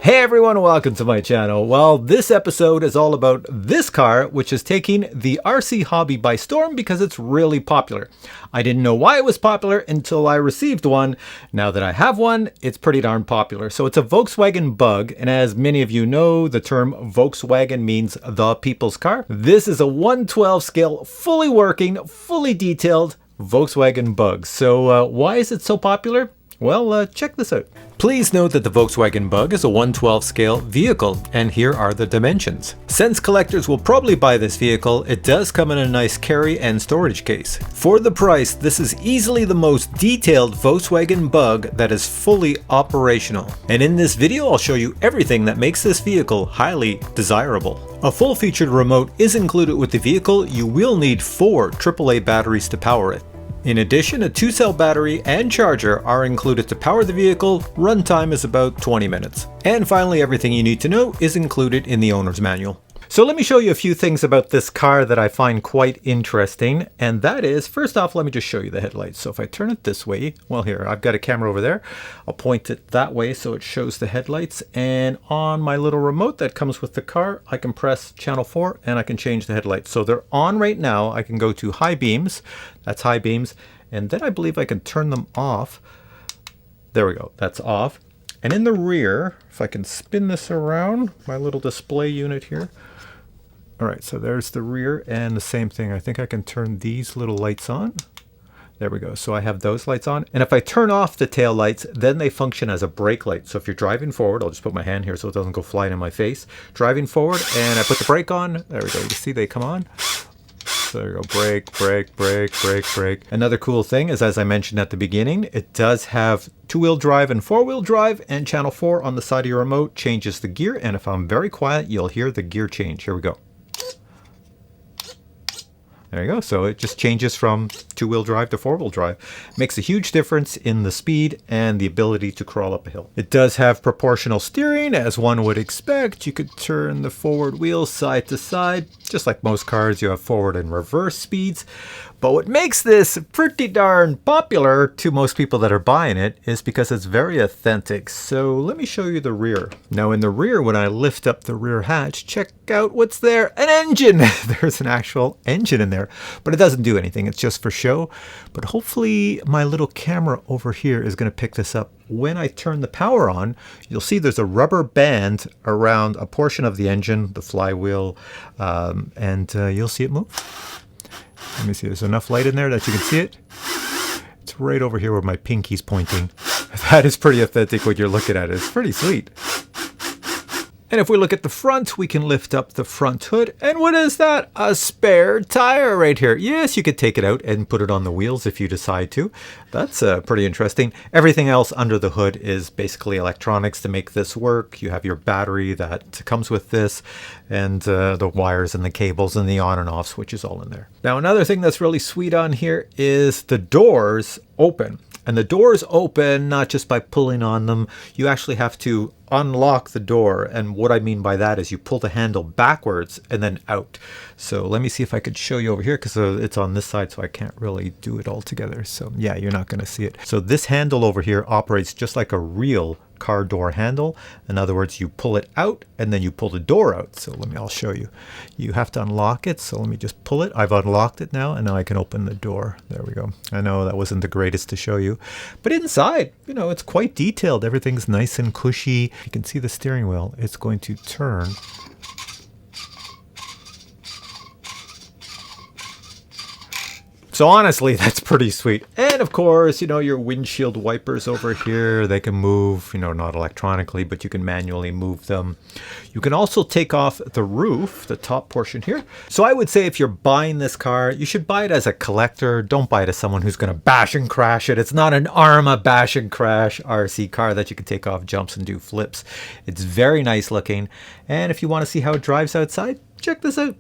Hey everyone, welcome to my channel. Well, this episode is all about this car, which is taking the RC hobby by storm because it's really popular. I didn't know why it was popular until I received one. Now that I have one, it's pretty darn popular. So it's a Volkswagen Bug, and as many of you know, the term Volkswagen means the people's car. This is a 1/12 scale, fully working, fully detailed Volkswagen Bug. So why is it so popular? Well, check this out. Please note that the Volkswagen Bug is a 1/12 scale vehicle, and here are the dimensions. Since collectors will probably buy this vehicle, it does come in a nice carry and storage case. For the price, this is easily the most detailed Volkswagen Bug that is fully operational. And in this video, I'll show you everything that makes this vehicle highly desirable. A full featured remote is included with the vehicle. You will need 4 AAA batteries to power it. In addition, a 2-cell battery and charger are included to power the vehicle. Runtime is about 20 minutes. And finally, everything you need to know is included in the owner's manual. So let me show you a few things about this car that I find quite interesting. And that is, first off, let me just show you the headlights. So if I turn it this way, well here, I've got a camera over there. I'll point it that way so it shows the headlights. And on my little remote that comes with the car, I can press channel 4 and I can change the headlights. So they're on right now. I can go to high beams. That's high beams. And then I believe I can turn them off. There we go. That's off. And in the rear, if I can spin this around, my little display unit here. All right, so there's the rear and the same thing. I think I can turn these little lights on. There we go. So I have those lights on. And if I turn off the tail lights, then they function as a brake light. So if you're driving forward, I'll just put my hand here so it doesn't go flying in my face. Driving forward and I put the brake on. There we go. You see they come on. So there we go. Brake, brake, brake, brake, brake. Another cool thing is, as I mentioned at the beginning, it does have 2-wheel drive and 4-wheel drive, and channel 4 on the side of your remote changes the gear. And if I'm very quiet, you'll hear the gear change. Here we go. There you go. So it just changes from 2-wheel drive to 4-wheel drive. Makes a huge difference in the speed and the ability to crawl up a hill. It does have proportional steering, as one would expect. You could turn the forward wheels side to side. Just like most cars, you have forward and reverse speeds. But what makes this pretty darn popular to most people that are buying it is because it's very authentic. So let me show you the rear. Now in the rear, when I lift up the rear hatch, check out what's there. An engine! There's an actual engine in there, but it doesn't do anything. It's just for show. But hopefully my little camera over here is going to pick this up. When I turn the power on, you'll see there's a rubber band around a portion of the engine, the flywheel, and you'll see it move. Let me see, there's enough light in there that you can see it. It's right over here where my pinky's pointing. That is pretty authentic what you're looking at. It's pretty sweet. And if we look at the front, we can lift up the front hood. And what is that? A spare tire right here. Yes, you could take it out and put it on the wheels if you decide to. That's pretty interesting. Everything else under the hood is basically electronics to make this work. You have your battery that comes with this, and the wires and the cables and the on and off switches all in there. Now, another thing that's really sweet on here is the doors open. And the doors open not just by pulling on them. You actually have to unlock the door. And what I mean by that is you pull the handle backwards and then out. So let me see if I could show you over here, because it's on this side, so I can't really do it all together. So yeah, you're not going to see it. So this handle over here operates just like a real car door handle. In other words, you pull it out and then you pull the door out. So I'll show you. You have to unlock it. So let me just pull it. I've unlocked it now, and now I can open the door. There we go. I know that wasn't the greatest to show you, but inside, it's quite detailed. Everything's nice and cushy. You can see the steering wheel. It's going to turn. So honestly, that's pretty sweet. And of course, your windshield wipers over here, they can move, not electronically, but you can manually move them. You can also take off the roof, the top portion here. So I would say if you're buying this car, you should buy it as a collector. Don't buy it as someone who's going to bash and crash it. It's not an Arma bash and crash RC car that you can take off jumps and do flips. It's very nice looking. And if you want to see how it drives outside, check this out.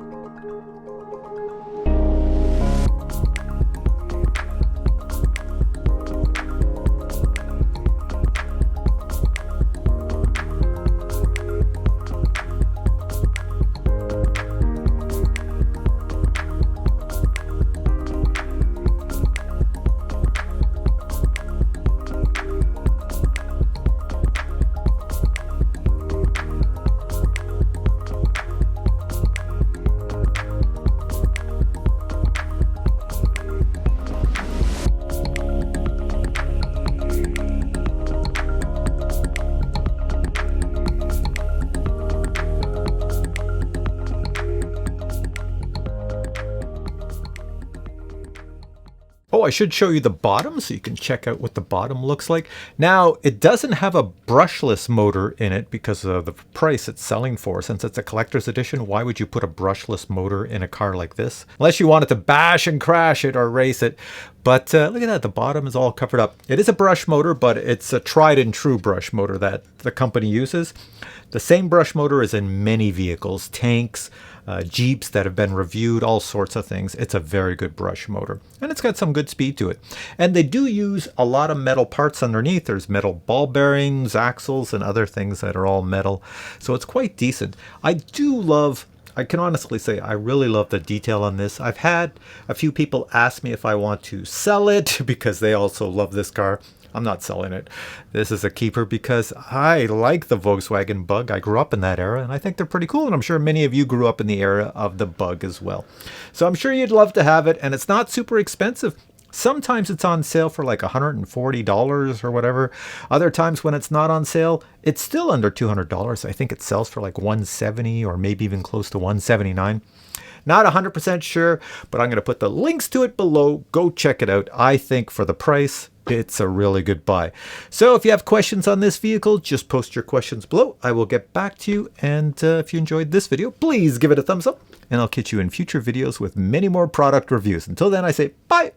Oh, I should show you the bottom so you can check out what the bottom looks like. Now, it doesn't have a brushless motor in it because of the price it's selling for. Since it's a collector's edition, why would you put a brushless motor in a car like this? Unless you wanted to bash and crash it or race it. But look at that, the bottom is all covered up. It is a brush motor, but it's a tried and true brush motor that the company uses. The same brush motor is in many vehicles, tanks, Jeeps that have been reviewed, all sorts of things. It's a very good brush motor, and it's got some good speed to it. And they do use a lot of metal parts underneath. There's metal ball bearings, axles, and other things that are all metal. So it's quite decent. I can honestly say I really love the detail on this. I've had a few people ask me if I want to sell it because they also love this car. I'm not selling it. This is a keeper because I like the Volkswagen Bug. I grew up in that era and I think they're pretty cool. And I'm sure many of you grew up in the era of the Bug as well. So I'm sure you'd love to have it, and it's not super expensive. Sometimes it's on sale for like $140 or whatever. Other times when it's not on sale, it's still under $200. I think it sells for like $170 or maybe even close to $179. Not 100% sure, but I'm going to put the links to it below. Go check it out. I think for the price, it's a really good buy. So if you have questions on this vehicle, just post your questions below. I will get back to you. And if you enjoyed this video, please give it a thumbs up. And I'll catch you in future videos with many more product reviews. Until then, I say bye.